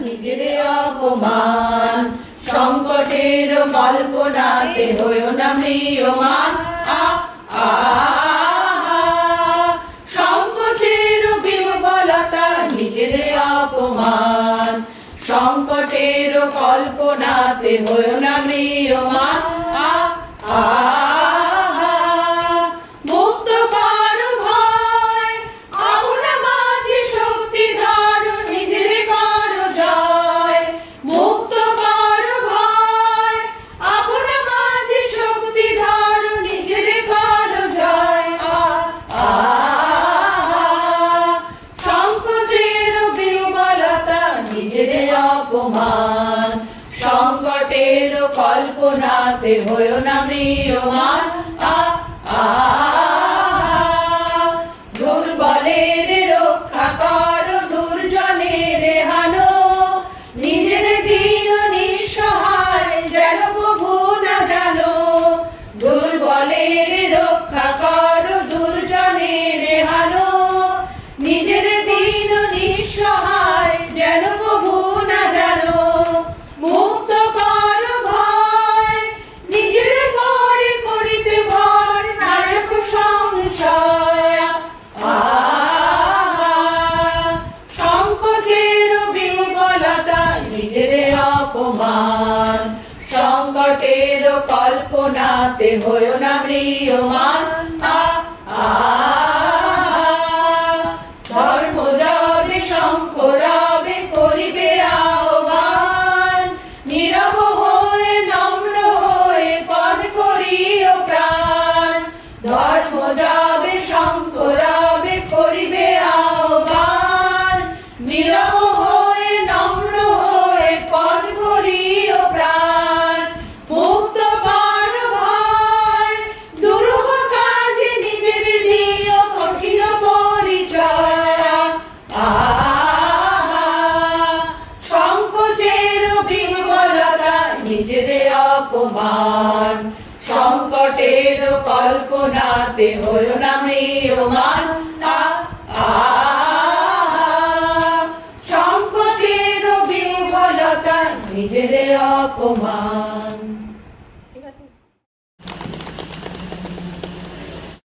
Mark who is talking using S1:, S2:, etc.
S1: নিজের অপমান। সংকটের কল্পনাতে হইও না ম্রিয়মান। সংকোচের বিহ্বলতা নিজের অপমান। সংকটের কল্পনাতে হইও না ম্রিয়মান। মুক্ত করো ভয়, আপনা মাঝে শক্তি ধরো, নিজের করো জয়। মুক্ত করো ভয়, আপনা মাঝে শক্তি ধরো, নিজের করো জয়। সংকোচের বিহ্বলতা নিজের অপমান। সংকটের কল্পনাতে হইও না ম্রিয়মান। দুর্বলের রক্ষা করো, দুর্জনের হানো, নিজের দীন নিঃসহায় যেন প্রভু না জানো। দুর্বলের রক্ষা করো, দুর্জনের হানো, নিজের দীন নিঃসহায় যেন প্রভু না জানো। মুক্ত করো ভয়, নিজের পরে করিতে ভর, নায়ক সংশয়। সংকোচের বিহ্বলতা নিজের অপমান। সংকটের কল্পনাতে হইও না ম্রিয়মান। ধর্ম যাবে শঙ্খ রবে করিবে আহ্বান, নীরব হয়ে নম্র হয়ে পদ করিও প্রাণ। ধর্ম যাবে শঙ্খ রবে করিবে আহ্বান, নীরব হয়ে নম্র হয়ে পদ করিও প্রাণ। মুক্ত করো ভয়, দুরূহ কাজে নিজের দিও কঠিন পরিচয়। সংকোচের বিহ্বলতা নিজের অপমান। সংকটের কল্পনাতে হইও না ম্রিয়মান। সংকোচের বিহ্বলতা নিজের অপমান।